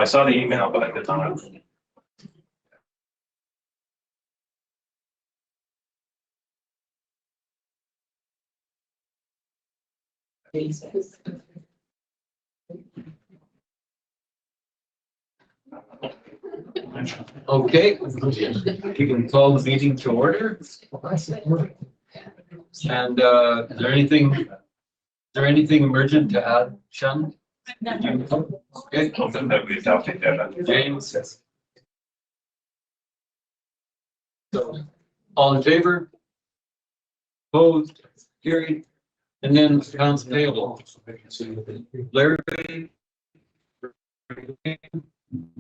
I saw the email, but I did not. Okay, you can call the meeting to order. And is there anything emergent to add, Sean? Okay. That we adopted that. James. So, all in favor? Opposed? Carried. And then accounts payable. Larry?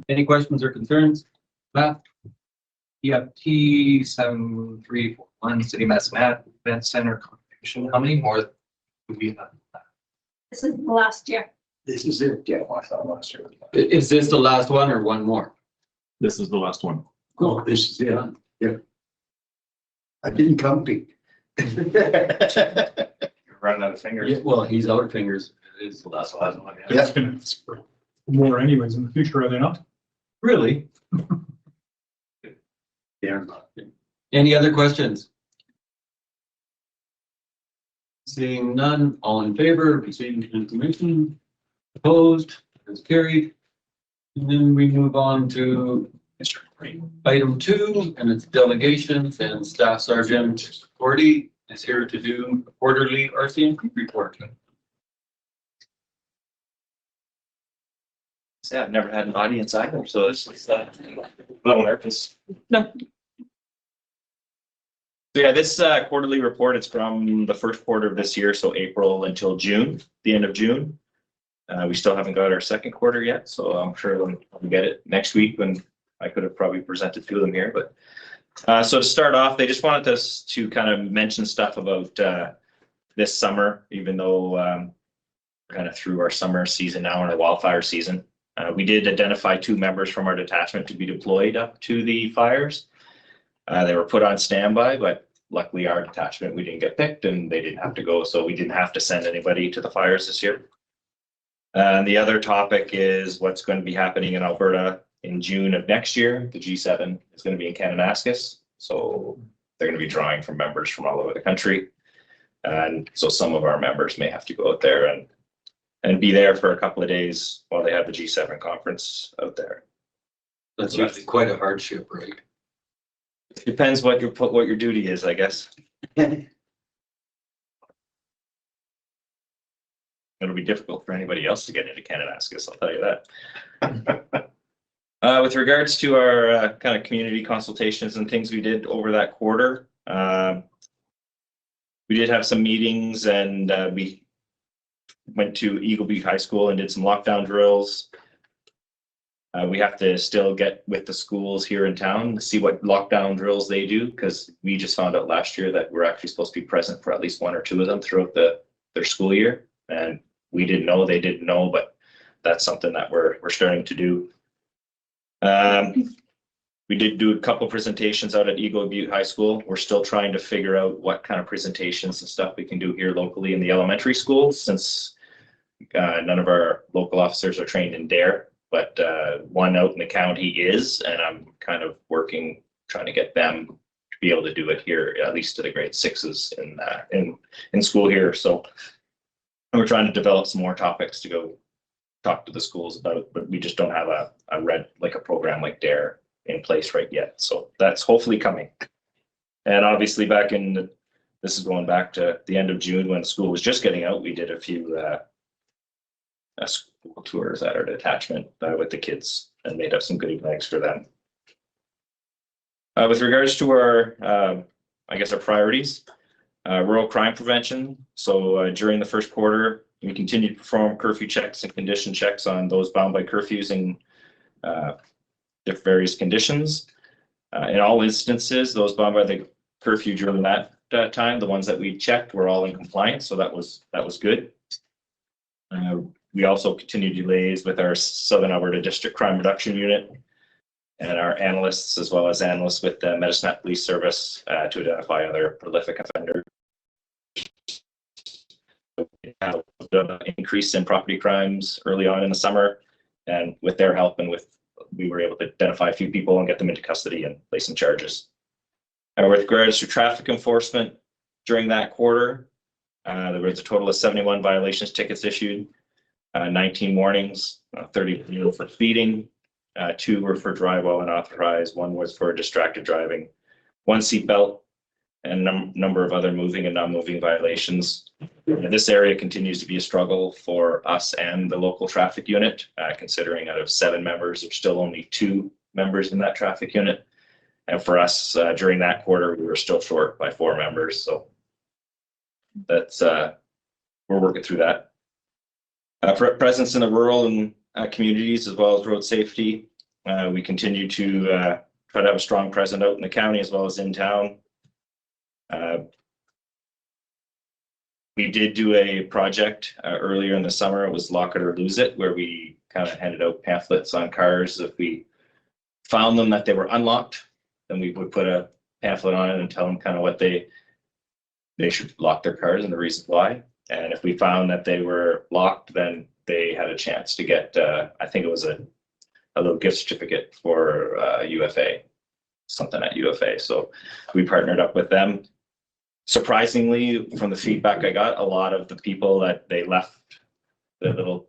Any questions or concerns? Matt? EFT 7341 City Mass Mat Event Center contribution. How many more do we have? This is the last year. This is it. Yeah, I thought last year. Is this the last one or one more? This is the last one. Oh, this is it. Yeah. I didn't count it. You're running out of fingers. Yeah, well, he's out of fingers. It is the last one. Yeah. It's gonna spur more anyways in the future, are they not? Really? Yeah. Any other questions? Seeing none, all in favor, receiving information, opposed, is carried. And then we move on to item 2, and it's delegations, and Staff Sergeant Courty is here to do a quarterly RCMP report. Yeah, I've never had an audience either, so it's a little nervous. No. So yeah, this quarterly report, it's from the first quarter of this year, so April until June, the end of June. We still haven't got our second quarter yet, so I'm sure we'll get it next week when I could have probably presented to them here. But so to start off, they just wanted us to kind of mention stuff about this summer, even though kind of through our summer season now and our wildfire season. We did identify 2 members from our detachment to be deployed up to the fires. They were put on standby, but luckily our detachment, we didn't get picked and they didn't have to go. So we didn't have to send anybody to the fires this year. And the other topic is what's going to be happening in Alberta in June of next year. The G7 is going to be in Kananaskis. So they're going to be drawing from members from all over the country. And so some of our members may have to go out there and be there for a couple of days while they have the G7 conference out there. That's usually quite a hardship, right? Depends what your duty is, I guess. It'll be difficult for anybody else to get into Kananaskis, I'll tell you that. With regards to our kind of community consultations and things we did over that quarter, we did have some meetings and we went to Eagle Butte High School and did some lockdown drills. We have to still get with the schools here in town to see what lockdown drills they do, because we just found out last year that we're actually supposed to be present for at least 1 or 2 of them throughout their school year. And we didn't know, they didn't know, but that's something that we're starting to do. We did do a couple presentations out at Eagle Butte High School. We're still trying to figure out what kind of presentations and stuff we can do here locally in the elementary schools, since none of our local officers are trained in DARE, but one out in the county is, and I'm kind of trying to get them to be able to do it here, at least to the grade 6s in school here. So we're trying to develop some more topics to go talk to the schools about, but we just don't have a program like DARE in place right yet. So that's hopefully coming. And obviously this is going back to the end of June when school was just getting out. We did a few school tours at our detachment with the kids and made up some goodie bags for them. With regards to our, our priorities, rural crime prevention. So during the first quarter, we continued to perform curfew checks and condition checks on those bound by curfews and various conditions. In all instances, those bound by the curfew during that time, the ones that we checked were all in compliance, so that was good. We also continued to liaise with our Southern Alberta District Crime Reduction Unit and our analysts, as well as analysts with the Medicine Hat Police Service to identify other prolific offenders. Increase in property crimes early on in the summer, And with their help and we were able to identify a few people and get them into custody and place some charges. With regards to traffic enforcement, during that quarter, there was a total of 71 violations tickets issued, 19 warnings, 30 for speeding, 2 were for drive while unauthorized, 1 was for distracted driving, 1 seatbelt, and a number of other moving and non-moving violations. This area continues to be a struggle for us and the local traffic unit, considering out of 7 members, there's still only 2 members in that traffic unit. And for us, during that quarter, we were still short by 4 members. So that's, we're working through that. For presence in the rural and communities, as well as road safety, we continue to try to have a strong presence out in the county as well as in town. We did do a project earlier in the summer. It was Lock It or Lose It, where we kind of handed out pamphlets on cars. If we found them that they were unlocked, then we would put a pamphlet on it and tell them kind of what they should lock their cars and the reasons why. And if we found that they were locked, then they had a chance to get, I think it was a little gift certificate for UFA, something at UFA. So we partnered up with them. Surprisingly, from the feedback I got, a lot of the people that they left the little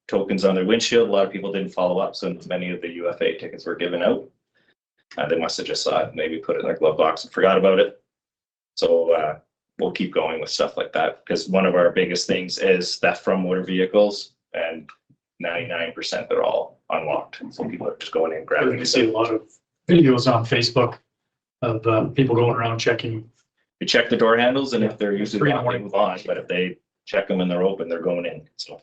tokens on their windshield, a lot of people didn't follow up. So many of the UFA tickets were given out. They must have just saw it, maybe put it in their glove box and forgot about it. So we'll keep going with stuff like that, because one of our biggest things is theft from motor vehicles, and 99% they're all unlocked. So people are just going in and grabbing. You see a lot of videos on Facebook of people going around checking. You check the door handles, and if they're usually 3 in the locked, they morning. move on. But if they check them and they're open, they're going in. So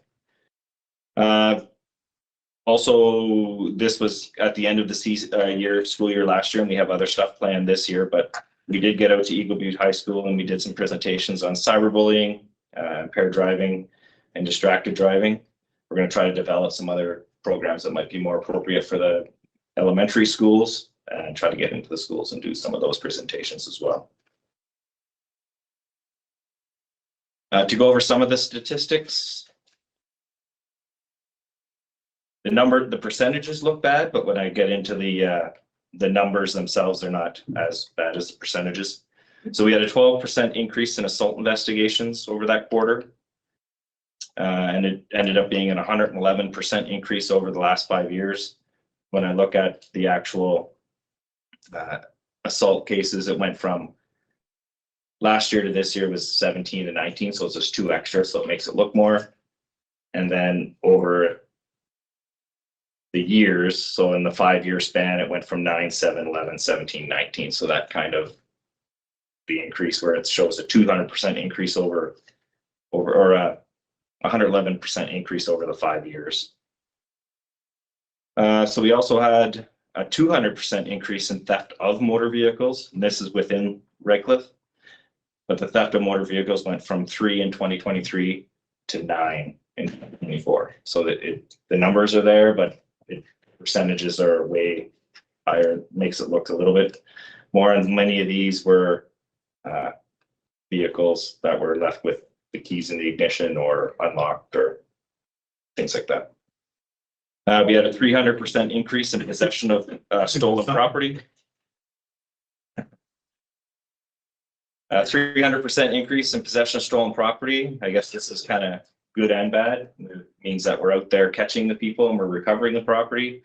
also, this was at the end of the school year last year, and we have other stuff planned this year. But we did get out to Eagle Butte High School, and we did some presentations on cyberbullying, impaired driving, and distracted driving. We're going to try to develop some other programs that might be more appropriate for the elementary schools, and try to get into the schools and do some of those presentations as well. To go over some of the statistics, the percentages look bad, but when I get into the numbers themselves, they're not as bad as the percentages. So we had a 12% increase in assault investigations over that quarter. And it ended up being an 111% increase over the last 5 years. When I look at the actual assault cases, it went from last year to this year was 17 to 19, so it's just 2 extra, so it makes it look more. And then over the years, so in the 5-year span, it went from 9, 7, 11, 17, 19. So that kind of the increase where it shows a 200% increase or a 111% increase over the 5 years. So we also had a 200% increase in theft of motor vehicles, and this is within Redcliff. But the theft of motor vehicles went from 3 in 2023 to 9 in 2024. So that the numbers are there, but percentages are way higher. Makes it look a little bit more. And many of these were vehicles that were left with the keys in the ignition or unlocked or things like that. We had a 300% increase in possession of stolen property. 300% increase in possession of stolen property. I guess this is kind of good and bad. It means that we're out there catching the people and we're recovering the property.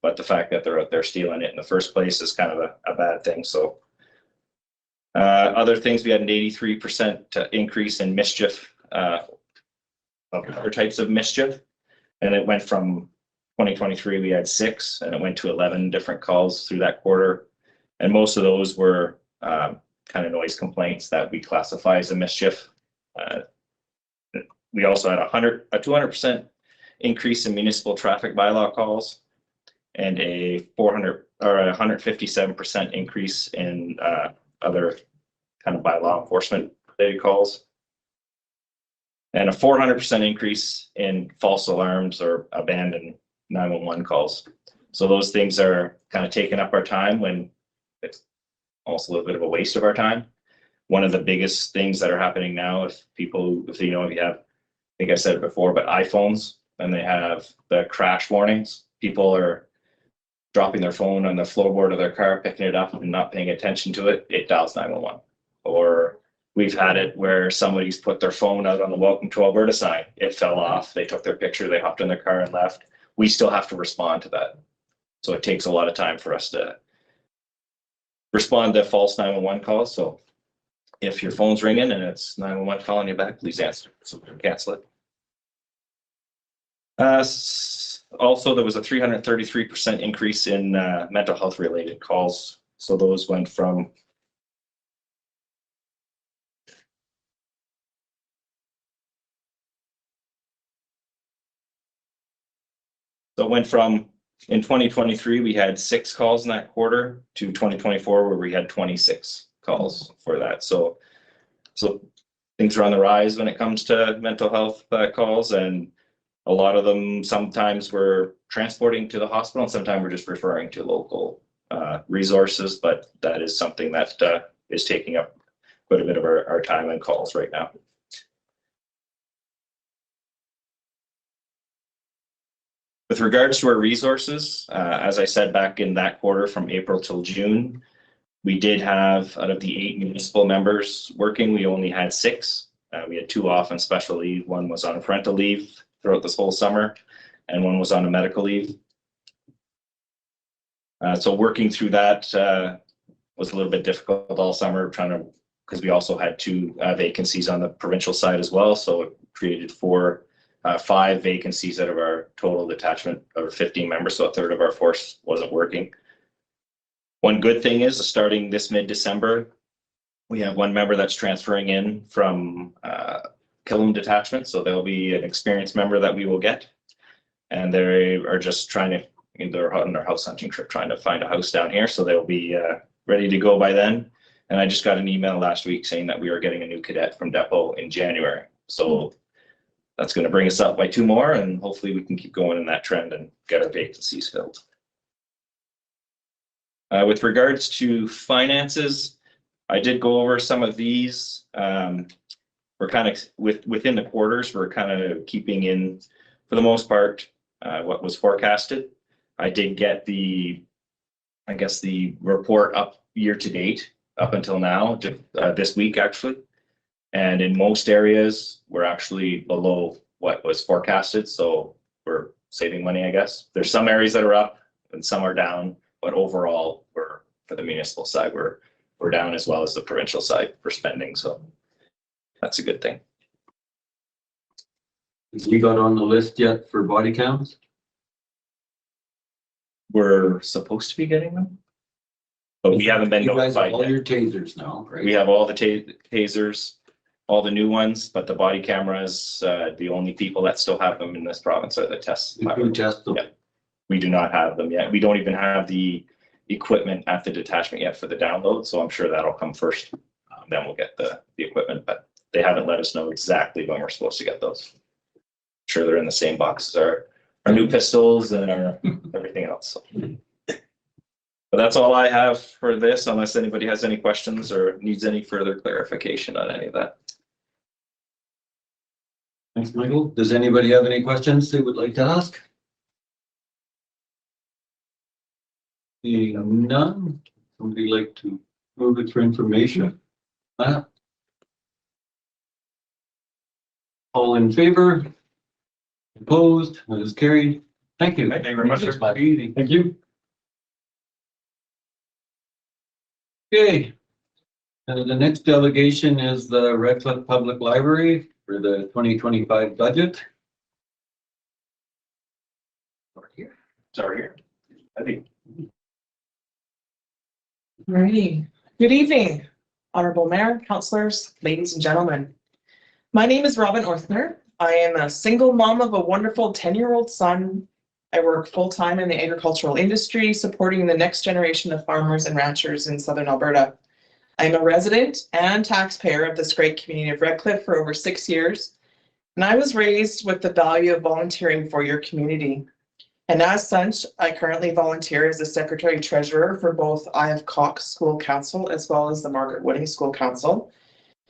But the fact that they're out there stealing it in the first place is kind of a bad thing. So other things, we had an 83% increase in mischief, of other types of mischief. And it went from 2023, we had 6, and it went to 11 different calls through that quarter. And most of those were kind of noise complaints that we classify as a mischief. We also had a 200% increase in municipal traffic bylaw calls, and a 157% increase in other kind of bylaw enforcement related calls, and a 400% increase in false alarms or abandoned 911 calls. So those things are kind of taking up our time when it's also a little bit of a waste of our time. One of the biggest things that are happening now, if you have, I think I said it before, but iPhones, and they have the crash warnings. People are dropping their phone on the floorboard of their car, picking it up and not paying attention to it, it dials 911. Or we've had it where somebody's put their phone out on the Welcome to Alberta sign. It fell off. They took their picture, they hopped in their car and left. We still have to respond to that. So it takes a lot of time for us to respond to false 911 calls. So if your phone's ringing and it's 911 calling you back, please answer so we can cancel it. Also, there was a 333% increase in mental health related calls. So those went from in 2023, we had 6 calls in that quarter to 2024, where we had 26 calls for that. So things are on the rise when it comes to mental health calls, and a lot of them sometimes we're transporting to the hospital and sometimes we're just referring to local resources, but that is something that is taking up quite a bit of our time and calls right now. With regards to our resources, as I said back in that quarter from April till June, we did have, out of the 8 municipal members working, we only had 6. We had 2 off on special leave. 1 was on parental leave throughout this whole summer, and 1 was on a medical leave. So working through that was a little bit difficult all summer, because we also had 2 vacancies on the provincial side as well. So it created 5 vacancies out of our total detachment of 15 members. So a third of our force wasn't working. One good thing is, starting this mid-December, we have 1 member that's transferring in from Killam detachment. So there'll be an experienced member that we will get. And they are just trying to, they're on their house hunting trip, trying to find a house down here. So they'll be ready to go by then. And I just got an email last week saying that we are getting a new cadet from Depot in January. So that's going to bring us up by 2 more, and hopefully we can keep going in that trend and get our vacancies filled. With regards to finances, I did go over some of these. We're kind of within the quarters, we're kind of keeping in, for the most part, what was forecasted. I did get the report up year to date, up until now, this week actually. And in most areas, we're actually below what was forecasted. So we're saving money, I guess. There's some areas that are up and some are down, but overall, for the municipal side, we're down, as well as the provincial side for spending. So that's a good thing. Have we got on the list yet for body cams? We're supposed to be getting them, but we haven't been You guys have notified all yet. your tasers now, right? We have all the tasers, all the new ones, but the body cameras, the only people that still have them in this province are the test. You can test them. Yeah. We do not have them yet. We don't even have the equipment at the detachment yet for the download, so I'm sure that'll come first. Then we'll get the equipment, but they haven't let us know exactly when we're supposed to get those. I'm sure they're in the same box as our new pistols and our everything else. So. But that's all I have for this, unless anybody has any questions or needs any further clarification on any of that. Thanks, Michael. Does anybody have any questions they would like to ask? Seeing none, somebody like to move it for information? Matt? All in favor? Opposed? That is carried. Thank you. Thank you very much, sir. Thank you. Okay. And the next delegation is the Redcliff Public Library for the 2025 budget. Sorry here. I think. Alrighty. Good evening, Honorable Mayor, councillors, ladies and gentlemen. My name is Robin Orthner. I am a single mom of a wonderful 10-year-old son. I work full-time in the agricultural industry, supporting the next generation of farmers and ranchers in Southern Alberta. I am a resident and taxpayer of this great community of Redcliff for over 6 years, and I was raised with the value of volunteering for your community. And as such, I currently volunteer as the Secretary Treasurer for both I.F. Cox School Council as well as the Margaret Wooding School Council.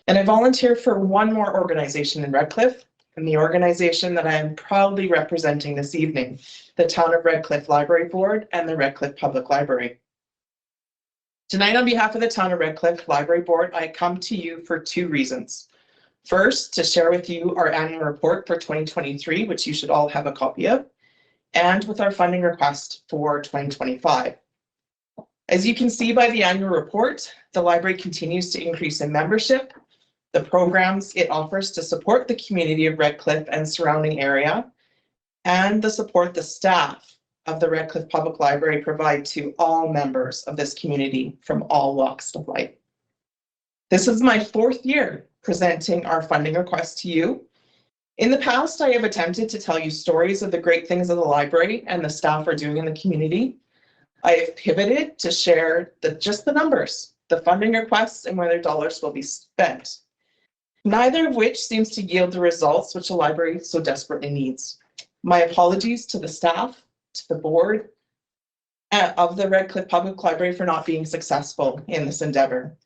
And I volunteer for one more organization in Redcliff, and the organization that I am proudly representing this evening, the Town of Redcliff Library Board and the Redcliff Public Library. Tonight, on behalf of the Town of Redcliff Library Board, I come to you for two reasons. First, to share with you our annual report for 2023, which you should all have a copy of, and with our funding request for 2025. As you can see by the annual report, the library continues to increase in membership, the programs it offers to support the community of Redcliff and surrounding area, and the support the staff of the Redcliff Public Library provide to all members of this community from all walks of life. This is my fourth year presenting our funding request to you. In the past, I have attempted to tell you stories of the great things of the library and the staff are doing in the community. I have pivoted to share just the numbers, the funding requests, and where their dollars will be spent. Neither of which seems to yield the results which a library so desperately needs. My apologies to the staff, to the board of the Redcliff Public Library for not being successful in this endeavor.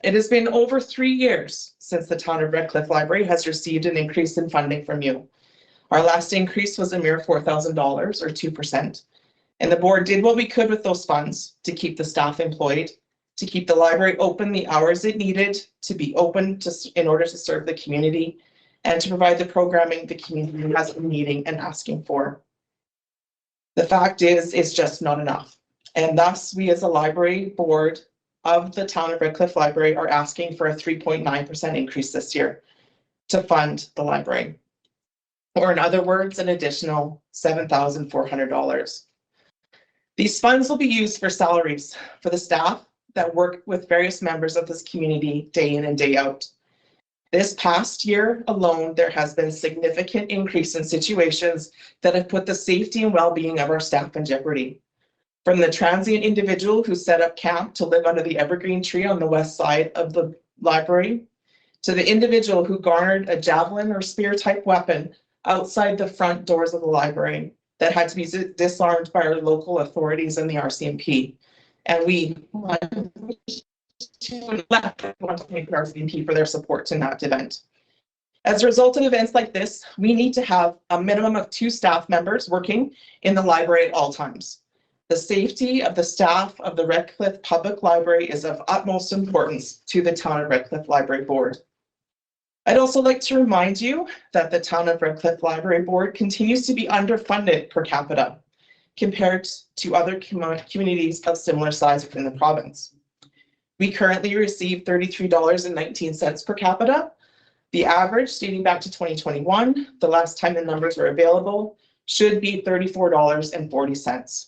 It has been over 3 years since the Town of Redcliff Library has received an increase in funding from you. Our last increase was a mere $4,000 or 2%. And the board did what we could with those funds to keep the staff employed, to keep the library open the hours it needed to be open in order to serve the community and to provide the programming the community has been needing and asking for. The fact is, it's just not enough. And thus, we as a library board of the Town of Redcliff Library are asking for a 3.9% increase this year to fund the library. Or in other words, an additional $7,400. These funds will be used for salaries for the staff that work with various members of this community day in and day out. This past year alone, there has been a significant increase in situations that have put the safety and well-being of our staff in jeopardy. From the transient individual who set up camp to live under the evergreen tree on the west side of the library, to the individual who garnered a javelin or spear type weapon outside the front doors of the library that had to be disarmed by our local authorities and the RCMP. And we want to thank the RCMP for their support in that event. As a result of events like this, we need to have a minimum of 2 staff members working in the library at all times. The safety of the staff of the Redcliff Public Library is of utmost importance to the Town of Redcliff Library Board. I'd also like to remind you that the Town of Redcliff Library Board continues to be underfunded per capita compared to other communities of similar size within the province. We currently receive $33.19 per capita. The average dating back to 2021, the last time the numbers were available, should be $34.40.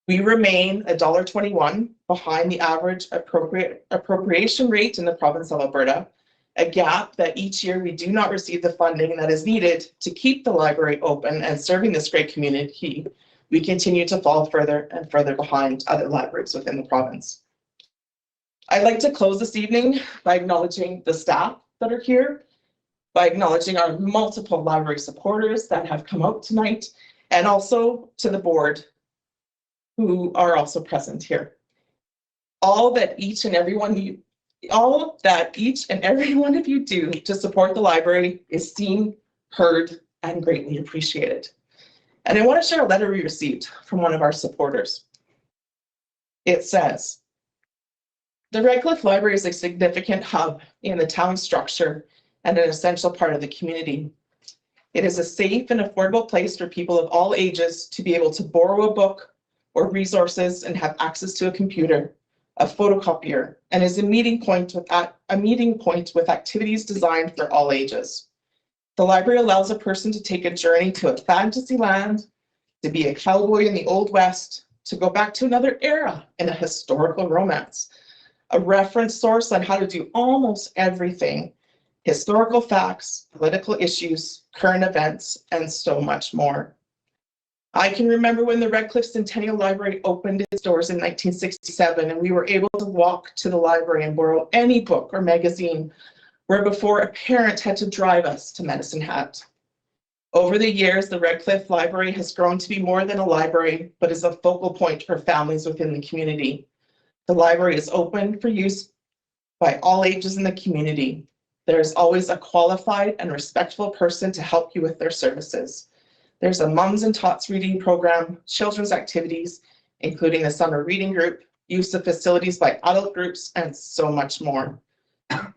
We remain $1.21 behind the average appropriation rate in the province of Alberta, a gap that each year we do not receive the funding that is needed to keep the library open and serving this great community. We continue to fall further and further behind other libraries within the province. I'd like to close this evening by acknowledging the staff that are here, by acknowledging our multiple library supporters that have come out tonight, and also to the board who are also present here. All that each and every one of you do to support the library is seen, heard, and greatly appreciated. And I want to share a letter we received from one of our supporters. It says, the Redcliff Library is a significant hub in the town structure and an essential part of the community. It is a safe and affordable place for people of all ages to be able to borrow a book or resources and have access to a computer, a photocopier, and is a meeting point with activities designed for all ages. The library allows a person to take a journey to a fantasy land, to be a cowboy in the Old West, to go back to another era in a historical romance, a reference source on how to do almost everything, historical facts, political issues, current events, and so much more. I can remember when the Redcliff Centennial Library opened its doors in 1967, and we were able to walk to the library and borrow any book or magazine, where before a parent had to drive us to Medicine Hat. Over the years, the Redcliff Library has grown to be more than a library, but is a focal point for families within the community. The library is open for use by all ages in the community. There's always a qualified and respectful person to help you with their services. There's a Mums and Tots reading program, children's activities, including the summer reading group, use of facilities by adult groups, and so much more.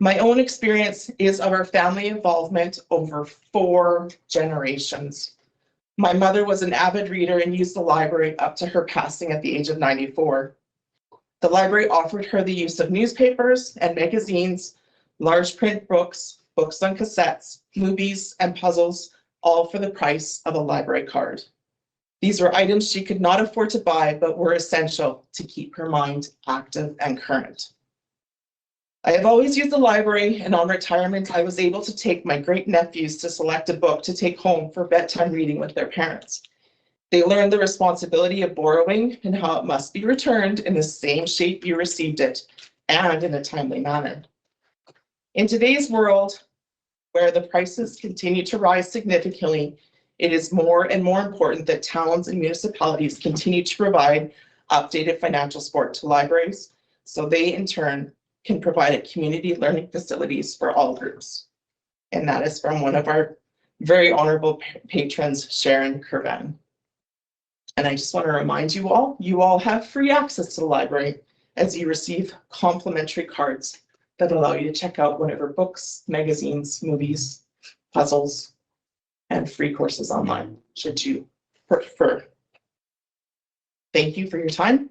My own experience is of our family involvement over 4 generations. My mother was an avid reader and used the library up to her passing at the age of 94. The library offered her the use of newspapers and magazines, large print books, books on cassettes, movies, and puzzles, all for the price of a library card. These were items she could not afford to buy, but were essential to keep her mind active and current. I have always used the library, and on retirement, I was able to take my great nephews to select a book to take home for bedtime reading with their parents. They learned the responsibility of borrowing and how it must be returned in the same shape you received it, and in a timely manner. In today's world, where the prices continue to rise significantly, it is more and more important that towns and municipalities continue to provide updated financial support to libraries, so they in turn can provide community learning facilities for all groups. And that is from one of our very honorable patrons, Sharon Curvan. And I just want to remind you all have free access to the library as you receive complimentary cards that allow you to check out whatever books, magazines, movies, puzzles, and free courses online, should you prefer. Thank you for your time,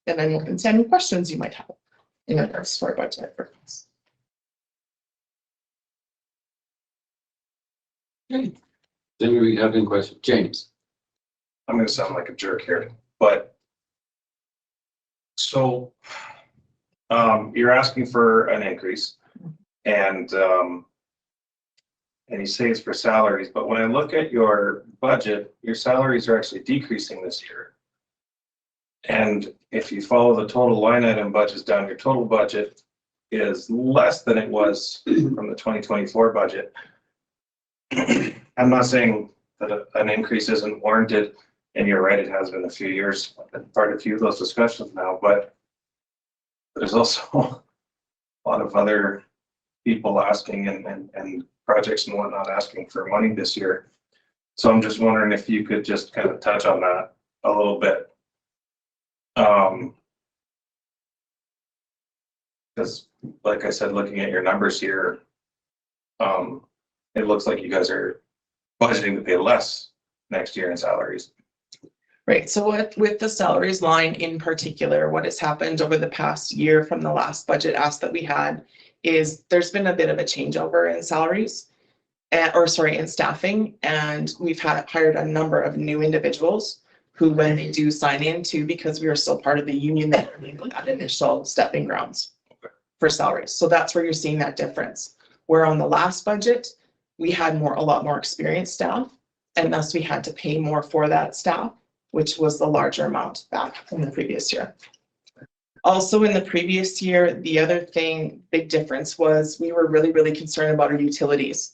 and I'm open to any questions you might have in regards to our budget requests. Okay. Then we have any questions? James? I'm gonna sound like a jerk here, but so you're asking for an increase, and you say it's for salaries, but when I look at your budget, your salaries are actually decreasing this year. And if you follow the total line item budgets down, your total budget is less than it was from the 2024 budget. I'm not saying that an increase isn't warranted, and you're right, it has been a few years. I've been part of a few of those discussions now, but there's also a lot of other people asking and projects and whatnot asking for money this year. So I'm just wondering if you could just kind of touch on that a little bit. Because like I said, looking at your numbers here, it looks like you guys are budgeting to pay less next year in salaries. Right, so with the salaries line in particular, what has happened over the past year from the last budget ask that we had is there's been a bit of a changeover in salaries, in staffing, and we've hired a number of new individuals who, when they do sign in too, because we are still part of the union, that that initial stepping grounds for salaries. So that's where you're seeing that difference. Where on the last budget, we had a lot more experienced staff, and thus we had to pay more for that staff, which was the larger amount back from the previous year. Also in the previous year, the other big difference was we were really, really concerned about our utilities.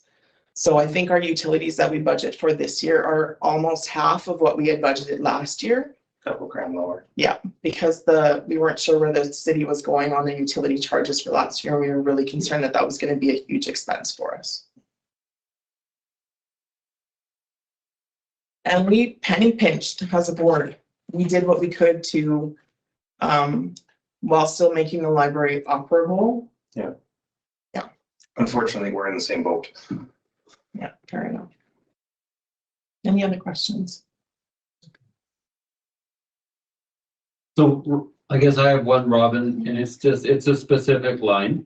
So I think our utilities that we budget for this year are almost half of what we had budgeted last year. Couple grand lower. Yeah, because we weren't sure where the city was going on the utility charges for last year. We were really concerned that was going to be a huge expense for us. And we penny pinched as a board. We did what we could to, while still making the library operable. Yeah. Yeah. Unfortunately, we're in the same boat. Yeah, fair enough. Any other questions? So I guess I have one, Robin, and it's a specific line,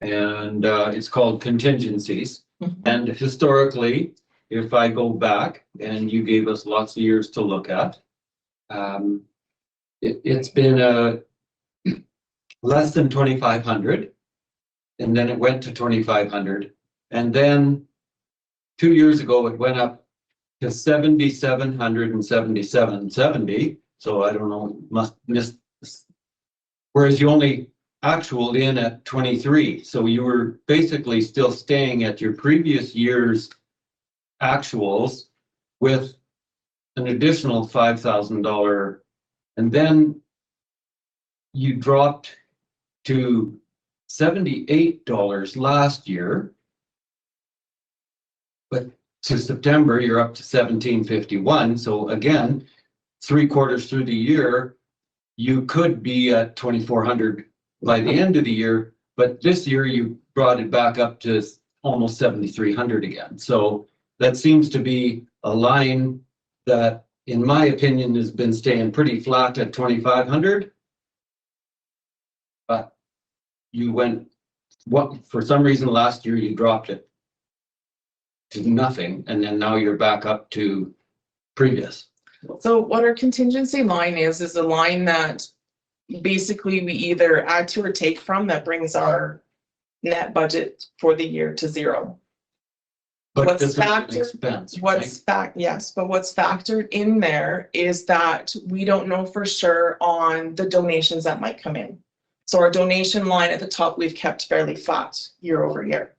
and it's called contingencies. And historically, if I go back, and you gave us lots of years to look at, it's been less than 2,500, and then it went to 2,500, and then 2 years ago it went up to 7,700 and 7,770. So I don't know, must miss. Whereas you only actualed in at 23, so you were basically still staying at your previous year's actuals with an additional $5,000, and then you dropped to $78 last year. But to September, you're up to $17.51. So again, 3/4 through the year, you could be at $2,400 by the end of the year. But this year you brought it back up to almost $7,300 again. So that seems to be a line that, in my opinion, has been staying pretty flat at $2,500. But you went, for some reason last year you dropped it to nothing, and then now you're back up to previous. So what our contingency line is a line that basically we either add to or take from that brings our net budget for the year to zero. But What's this is an factored- expense, right? Yes, but what's factored in there is that we don't know for sure on the donations that might come in. So our donation line at the top, we've kept fairly flat year over year,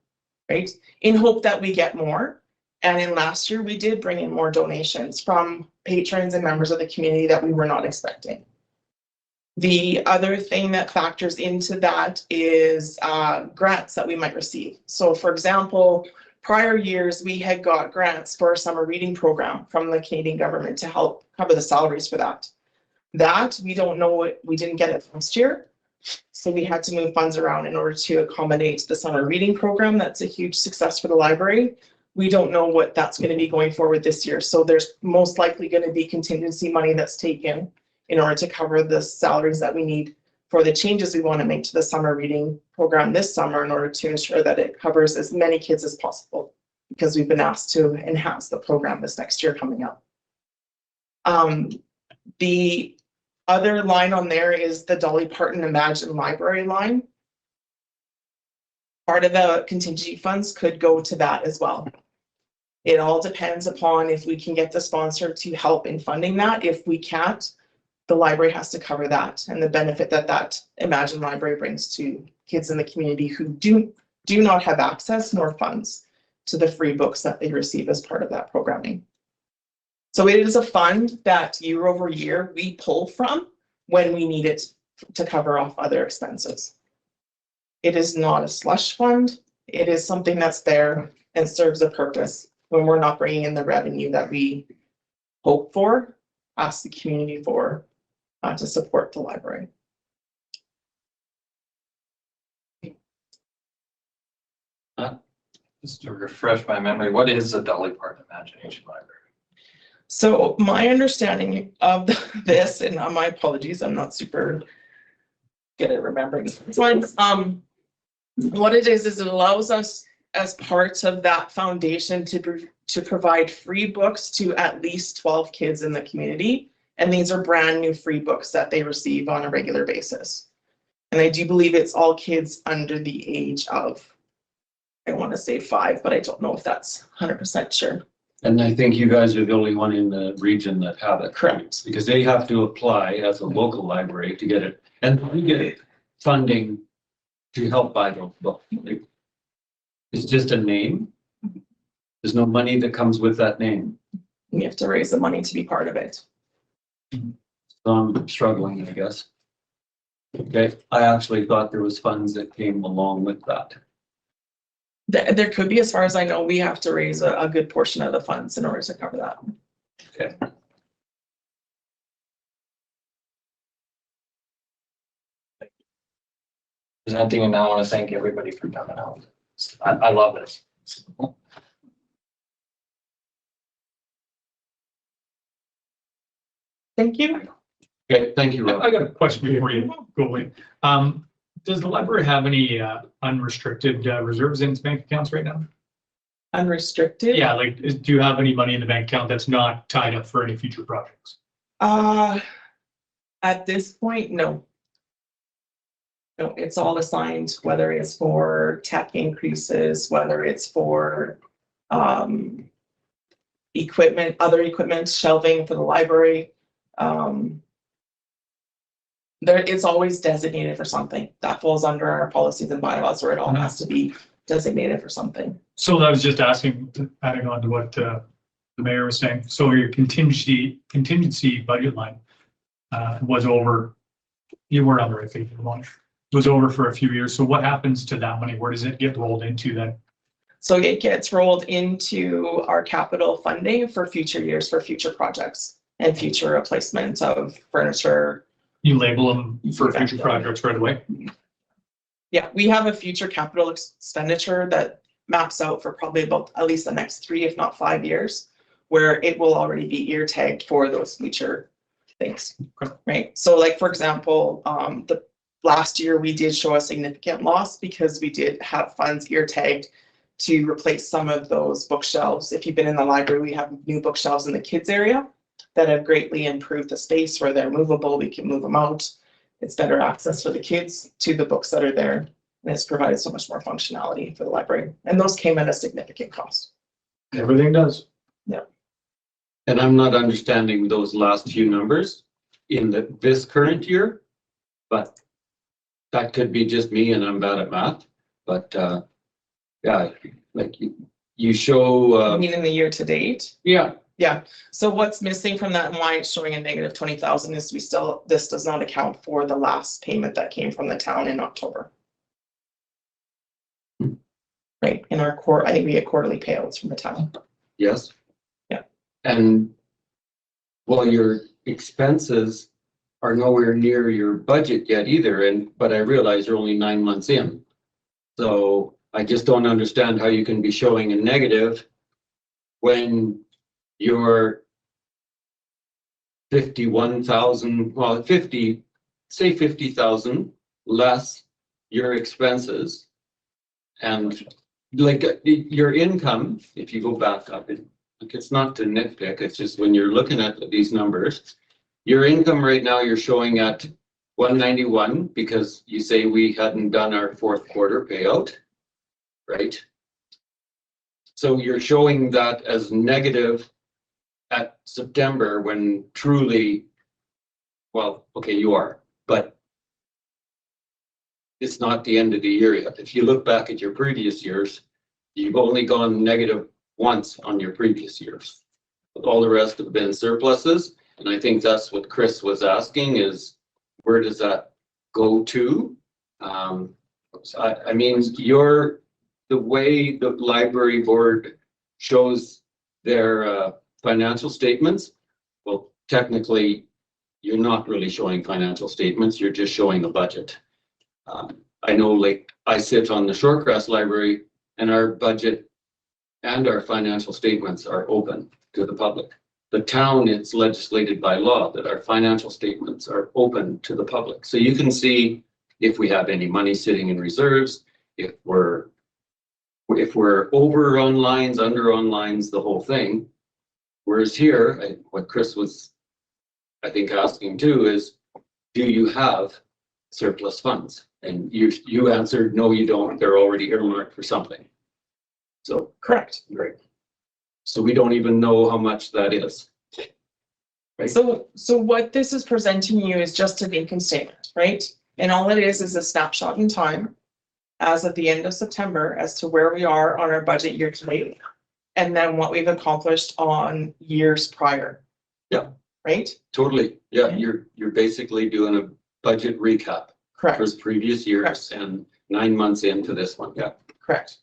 right? In hope that we get more. And in last year, we did bring in more donations from patrons and members of the community that we were not expecting. The other thing that factors into that is grants that we might receive. So for example, prior years, we had got grants for a summer reading program from the Canadian government to help cover the salaries for that. That, we don't know, we didn't get it last year. So we had to move funds around in order to accommodate the summer reading program. That's a huge success for the library. We don't know what that's going to be going forward this year. So there's most likely going to be contingency money that's taken in order to cover the salaries that we need for the changes we want to make to the summer reading program this summer in order to ensure that it covers as many kids as possible, because we've been asked to enhance the program this next year coming up. The other line on there is the Dolly Parton Imagine Library line. Part of the contingency funds could go to that as well. It all depends upon if we can get the sponsor to help in funding that. If we can't, the library has to cover that and the benefit that that Imagine Library brings to kids in the community who do not have access nor funds to the free books that they receive as part of that programming. So it is a fund that year over year we pull from when we need it to cover off other expenses. It is not a slush fund. It is something that's there and serves a purpose when we're not bringing in the revenue that we hope for, ask the community for, to support the library. Just to refresh my memory, what is the Dolly Parton Imagination Library? So my understanding of this, and my apologies, I'm not super good at remembering these ones. What it is it allows us as part of that foundation to provide free books to at least 12 kids in the community. And these are brand new free books that they receive on a regular basis. And I do believe it's all kids under the age of, I want to say 5, but I don't know if that's 100% sure. And I think you guys are the only one in the region that have it. Correct. Because they have to apply as a local library to get it. And we get funding to help buy those books. It's just a name. There's no money that comes with that name. We have to raise the money to be part of it. So I'm struggling, I guess. Okay, I actually thought there was funds that came along with that. There could be, as far as I know, we have to raise a good portion of the funds in order to cover that. Okay. Presenting, and I want to thank everybody for coming out. I love this. Thank you. Okay, thank you, Rob. I got a question before you go away. Does the library have any unrestricted reserves in its bank accounts right now? Unrestricted? Yeah, like, do you have any money in the bank account that's not tied up for any future projects? At this point, no. No, it's all assigned, whether it's for tech increases, whether it's for equipment, other equipment, shelving for the library. It's always designated for something that falls under our policies and bylaws, where it all has to be designated for something. So I was just asking, adding on to what the mayor was saying. So your contingency budget line was over, you were on the right page, was over for a few years. So what happens to that money? Where does it get rolled into then? So it gets rolled into our capital funding for future years, for future projects and future replacements of furniture. You label them for future projects right away? Yeah, we have a future capital expenditure that maps out for probably about at least the next 3, if not 5 years, where it will already be ear tagged for those future things, right? So like, for example, the last year we did show a significant loss because we did have funds ear tagged to replace some of those bookshelves. If you've been in the library, we have new bookshelves in the kids area that have greatly improved the space where they're movable. We can move them out. It's better access for the kids to the books that are there. And it's provided so much more functionality for the library. And those came at a significant cost. Everything does. And I'm not understanding those last few numbers in this current year, but that could be just me and I'm bad at math, but, yeah, like you show, I mean, in the year to date. yeah, Yeah, so what's missing from that and why it's showing a negative 20,000 is this does not account for the last payment that came from the town in October. Right, in our I think we get quarterly payouts from the town. yes. Yeah. And well, your expenses are nowhere near your budget yet either, but I realize you're only 9 months in. So I just don't understand how you can be showing a negative when you're 51,000, well, say 50,000 less your expenses. And like your income, if you go back up, it's not to nitpick, it's just when you're looking at these numbers, your income right now, you're showing at 191 because you say we hadn't done our fourth quarter payout, right? So you're showing that as negative at September when truly, well, okay, you are, but it's not the end of the year yet. If you look back at your previous years, you've only gone negative once on your previous years. All the rest have been surpluses. And I think that's what Chris was asking is, where does that go to? I mean, the way the library board shows their financial statements, well, technically, you're not really showing financial statements, you're just showing a budget. I know, like, I sit on the Shortgrass Library and our budget and our financial statements are open to the public. The town, it's legislated by law that our financial statements are open to the public. So you can see if we have any money sitting in reserves, if we're over on lines, under on lines, the whole thing. Whereas here, what Chris was, I think, asking too is, do you have surplus funds? And you answered, no, you don't. They're already earmarked for something. So Correct. great. So we don't even know how much that is. Right? So what this is presenting you is just an income statement, right? And all it is a snapshot in time as of the end of September as to where we are on our budget year to date. And then what we've accomplished on years prior. Yeah. Right? Totally. Yeah, Okay. you're basically doing a budget recap Correct. for previous years Correct. and 9 months into this one. Yeah. Correct.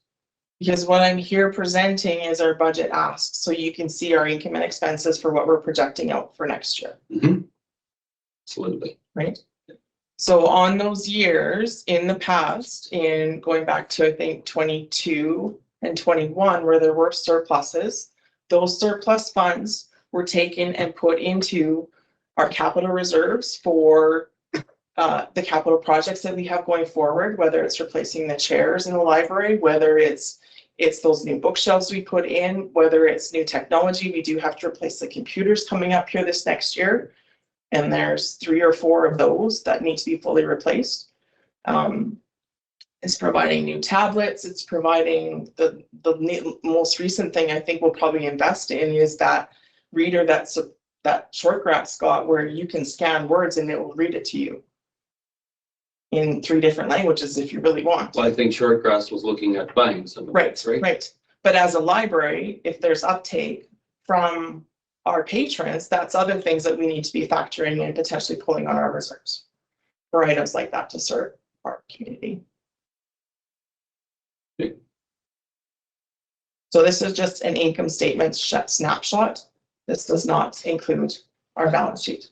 Because what I'm here presenting is our budget ask, so you can see our income and expenses for what we're projecting out for next year. Mm-hmm. Absolutely. Right? So on those years in the past, in going back to, I think, 22 and 21, where there were surpluses, those surplus funds were taken and put into our capital reserves for the capital projects that we have going forward, whether it's replacing the chairs in the library, whether it's those new bookshelves we put in, whether it's new technology. We do have to replace the computers coming up here this next year. And there's 3 or 4 of those that need to be fully replaced. It's providing new tablets. It's providing the most recent thing I think we'll probably invest in is that reader that Shortgrass got, where you can scan words and it will read it to you in 3 different languages if you really want. Well, I think Shortgrass was looking at buying some of Right, those, right? right. But as a library, if there's uptake from our patrons, that's other things that we need to be factoring in, potentially pulling on our reserves for items like that to serve. our community. Okay. So this is just an income statement snapshot. This does not include our balance sheet.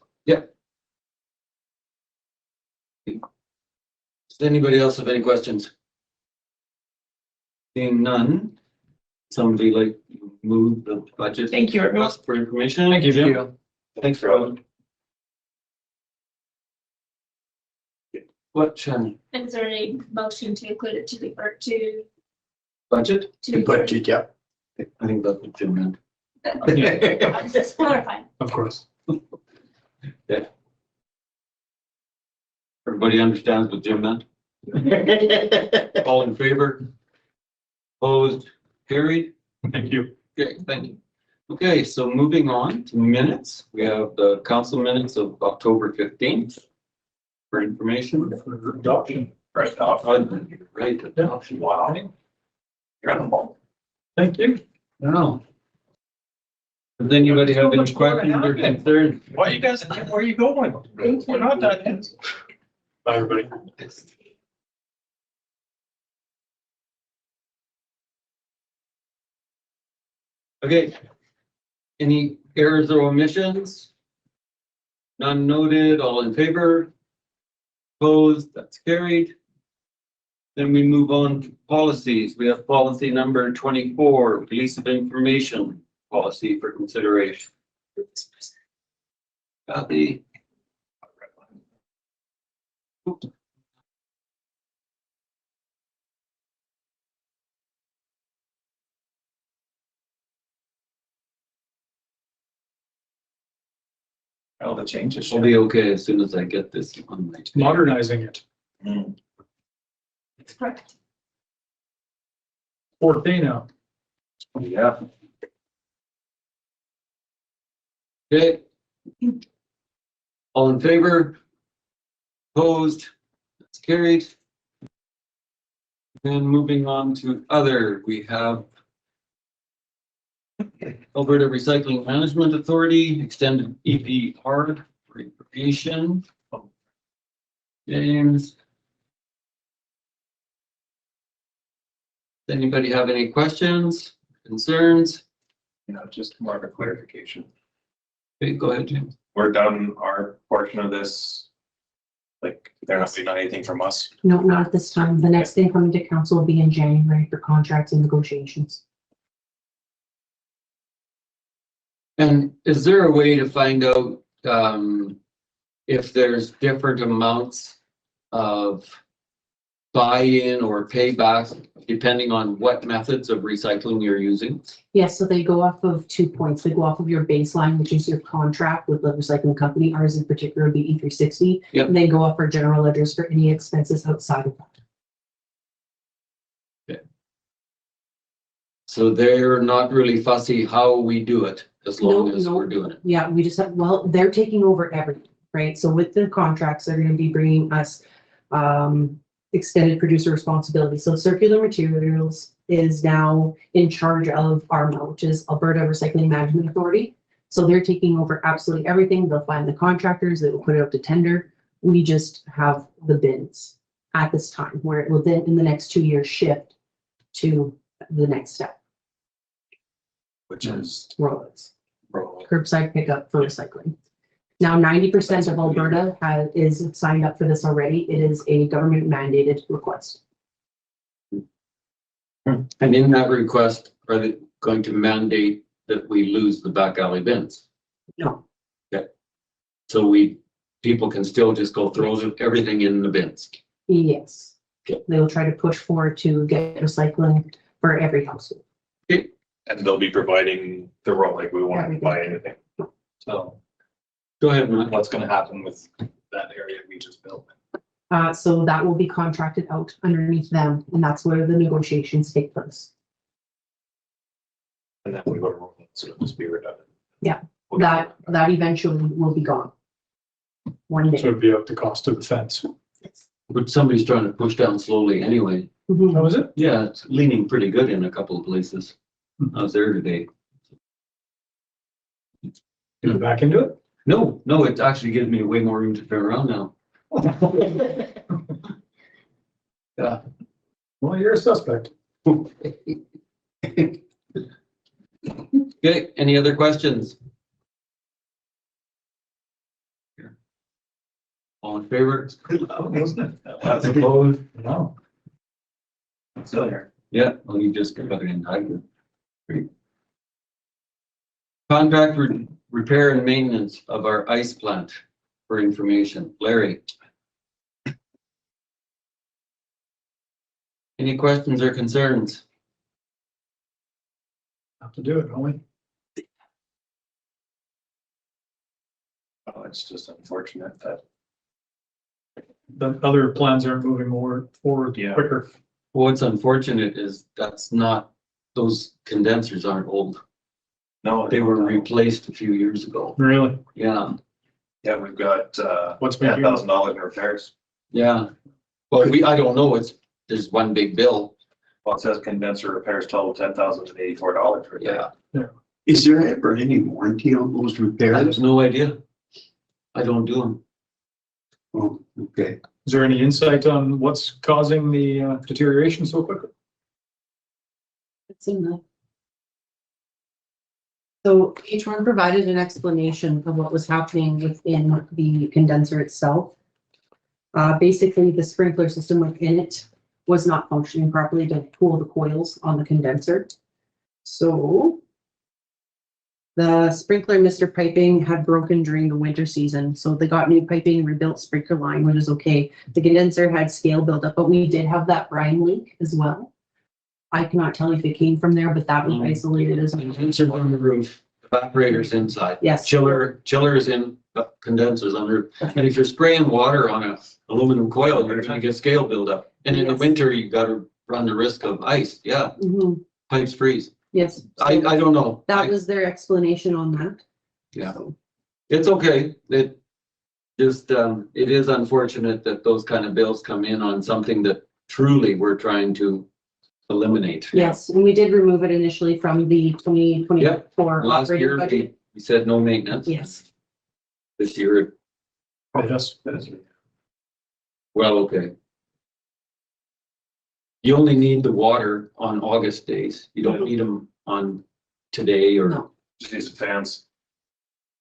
Does anybody else have any questions? Seeing none, somebody like move the budget Thank you, everyone. request for information? Thank you, Jim. Thanks, Robin. What, And is there any motion to include it to the, or to? budget? To Budget, yeah. I think that's what Jim meant. I'm just clarifying. Of course. Everybody understands what Jim meant? All in favor? Opposed? Carried? Thank you. Okay, thank you. Okay, so moving on to minutes, we have the council minutes of October 15th. For information. Adoption. Right. Right, adoption. Wow. Thank you. No. Does anybody have any questions or concerns? Why you guys, where are you going? We're not done yet. Bye, everybody. Okay. Any errors or omissions? None noted, all in favor? Opposed, that's carried. Then we move on to policies. We have policy number 24, release of information policy for consideration. Copy. All the changes. Will be okay as soon as I get this on my. Modernizing it. That's correct. 14 now. Yeah. Okay. All in favor? Opposed? That's carried. And moving on to other, we have Alberta Recycling Management Authority, extended EPR for information. James. Does anybody have any questions, concerns? Just more of a clarification. Okay, go ahead, James. We're done our portion of this. Like, they're not waiting on anything from us. No, not at this time. The next thing coming to council will be in January for contracts and negotiations. And is there a way to find out if there's different amounts of buy-in or payback depending on what methods of recycling you're using? Yes, so they go off of 2 points. They go off of your baseline, which is your contract with the recycling company. Ours in particular would be E360. Yep. And then go off for general ledgers for any expenses outside of that. So they're not really fussy how we do it as long No, as no. we're doing it. Yeah, we just have, well, they're taking over everything, right? So with the contracts, they're gonna be bringing us extended producer responsibility. So Circular Materials is now in charge of ARMA, which is Alberta Recycling Management Authority. So they're taking over absolutely everything. They'll find the contractors, they will put it out to tender. We just have the bins at this time, where it will then in the next 2 years shift to the next step, Which is. rollers, curbside pickup for recycling. Now, 90% of Alberta is signed up for this already. It is a government mandated request. And in that request, are they going to mandate that we lose the back alley bins? No. Okay. So people can still just go throw everything in the bins. Yes. Okay. They will try to push forward to get recycling for every household. And they'll be providing the role, like we won't Everything. buy anything. So Go ahead, Matt. what's gonna happen with that area we just built? So that will be contracted out underneath them, and that's where the negotiations take place. And then we go to roll, so it'll just be redundant. Yeah. That eventually will be gone. One So day. it'd be up to cost of the fence. But somebody's trying to push down slowly anyway. Mhm. How is it? Yeah, it's leaning pretty good in a couple of places. I was there today. Get back into it? No, it actually gives me way more room to turn around now. Well, you're a suspect. Okay, any other questions? All in favor? That's Opposed? Wow. still here. Yeah, well, you just got it in hybrid. Great. Contract repair and maintenance of our ice plant for information. Larry. Any questions or concerns? Have to do it, don't we? Oh, it's just unfortunate that. The other plans are moving more forward Yeah. quicker. What's unfortunate is that's not, those condensers aren't old. No, They were replaced a few years ago. Really? Yeah, Yeah, we've got, What's been $10,000 in repairs. yeah. Well, I don't know, there's one big bill. Well, it says condenser repairs total $10,084 right there. Yeah. Is there ever any warranty on those I repairs? have no idea. I don't do them. Oh, okay. Is there any insight on what's causing the deterioration so quickly? It's in the. So each one provided an explanation of what was happening within the condenser itself. Basically, the sprinkler system within it was not functioning properly to cool the coils on the condenser. So the sprinkler mister piping had broken during the winter season, so they got new piping, rebuilt sprinkler line, which is okay. The condenser had scale buildup, but we did have that brine leak as well. I cannot tell you if it came from there, but that was isolated as well. Condenser on the roof, evaporators inside. Yes. Chillers in, condensers under. And if you're spraying water on a aluminum coil, you're gonna get scale buildup. And in the Yes. winter, you gotta run the risk of ice. Yeah, Mhm. pipes freeze. Yes. I don't know. That was their explanation on that. Yeah. So, It's okay. It just, it is unfortunate that those kind of bills come in on something that truly we're trying to eliminate. yes, and we did remove it initially from the 2024 Last operating year, budget. we said no maintenance. Yes. This year, Yes. well, okay. You only need the water on August days. You don't need them on today or. No. Just need some fans.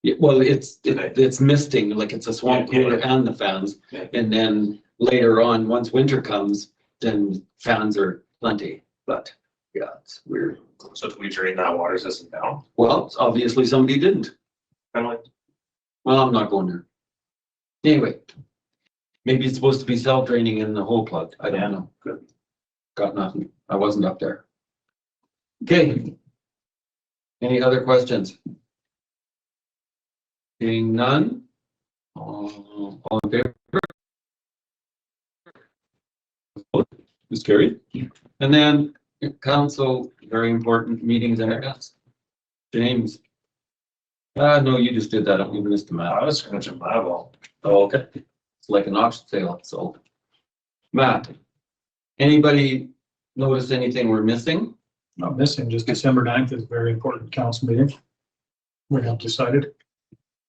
Yeah, well, it's misting, like it's a swamp Yeah, yeah, cooler yeah. and the fans. Yeah. And then later on, once winter comes, then fans are plenty, but yeah, it's weird. So do we drain that water system down? Well, obviously somebody didn't. Kind of like, Well, I'm not going there. Anyway, maybe it's supposed to be self-draining in the whole plug. I don't know. good. Got nothing. I wasn't up there. Okay. Any other questions? Being none. All in favor? Who's carried? And then council, very important meetings and events. James. No, you just did that. You missed the map. I was gonna jump that wall. Oh, okay. It's like an auction sale, so. Matt, anybody notice anything we're missing? Not missing, just December 9th is a very important council meeting. We have decided.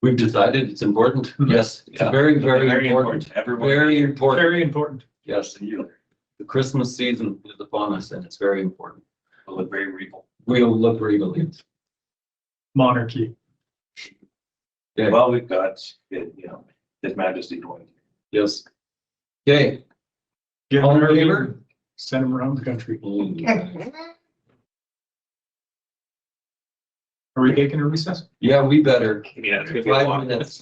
We've decided it's important. Yes, it's very, very important. Everyone. Very important. Very important. Yes. The Christmas season is upon us and it's very important. Will look very regal. We'll look regally. Monarchy. Okay. Well, we've got, His Majesty going. Yes. Okay. Get All in married, favor? send them around the country. Are we taking a recess? Yeah, we better. Yeah. 5 minutes.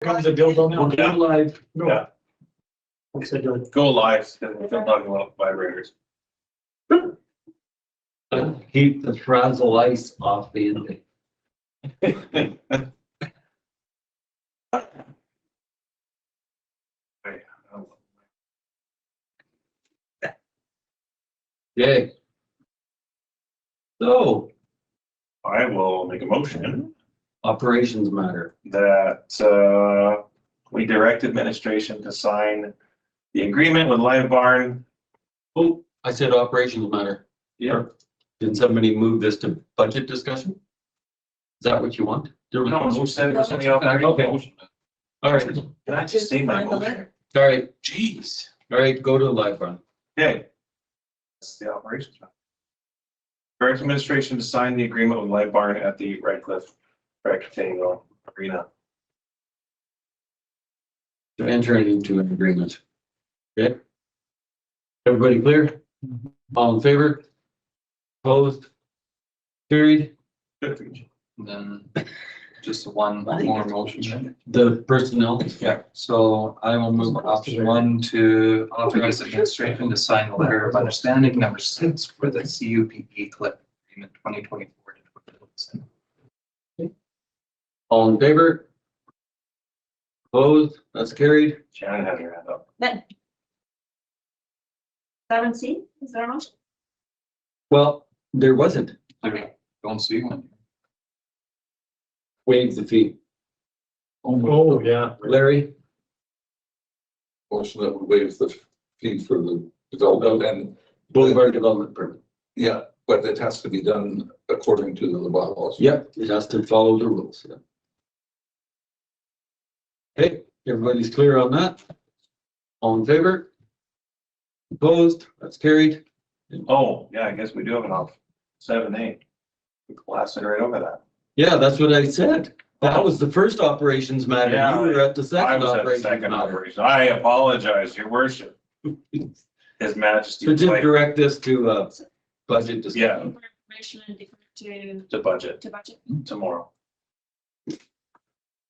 Comes a dildo now. We'll go live. Yeah. Go live, and we're talking about vibrators. Keep the frazzle ice off the end. Okay. So, I will make a motion operations matter. that we direct administration to sign the agreement with Live Barn. Oh, I said operations matter. Yeah. Did somebody move this to budget discussion? Is that what you want? There was No, no you said it was in the Okay. operation. All right, Can I just say my Find the motion? letter. all right, Jeez. all right, go to the live run. Okay. That's the operations. Direct administration to sign the agreement with Live Barn at the Redcliff Rectangle Arena. To enter into an agreement. Okay? Everybody clear? All in favor? Opposed? Carried? Good for you. Then just one more motion. The personnel? Yeah, so I will move option 1 to authorize administration to sign the letter of understanding number 6 for the CUPE collective agreement 2024 to 2027. All in favor? Opposed? That's carried. Shannon has her hand up. Then. 7C, is there a motion? Well, there wasn't. I don't see one. Waive the fee. Oh, yeah. Larry? Motion that we waive the fee for the development and, Boulevard Development Permit. yeah, but it has to be done according to the bylaws. Yep, it has to follow the rules. Yeah. Okay, everybody's clear on that? All in favor? Opposed? That's carried. Oh, yeah, I guess we do have an off. 7A. We blasted right over that. Yeah, that's what I said. That was the first operations matter. Yeah, You were at the I second was at the operations second matter. operation. I apologize, your worship. His Majesty. So just like, direct this to budget discussion. Yeah, For information and defer to, to budget to budget. tomorrow.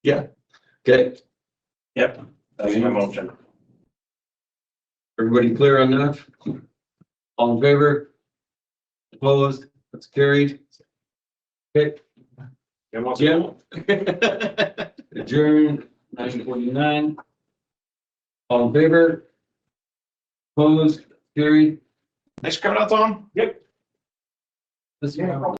Okay, Yep, that's my motion. everybody clear on that? All in favor? Opposed? That's carried. Okay. Jim? Adjourn 9:49. All in favor? Opposed? Carried. Thanks for coming out, Tom. This one.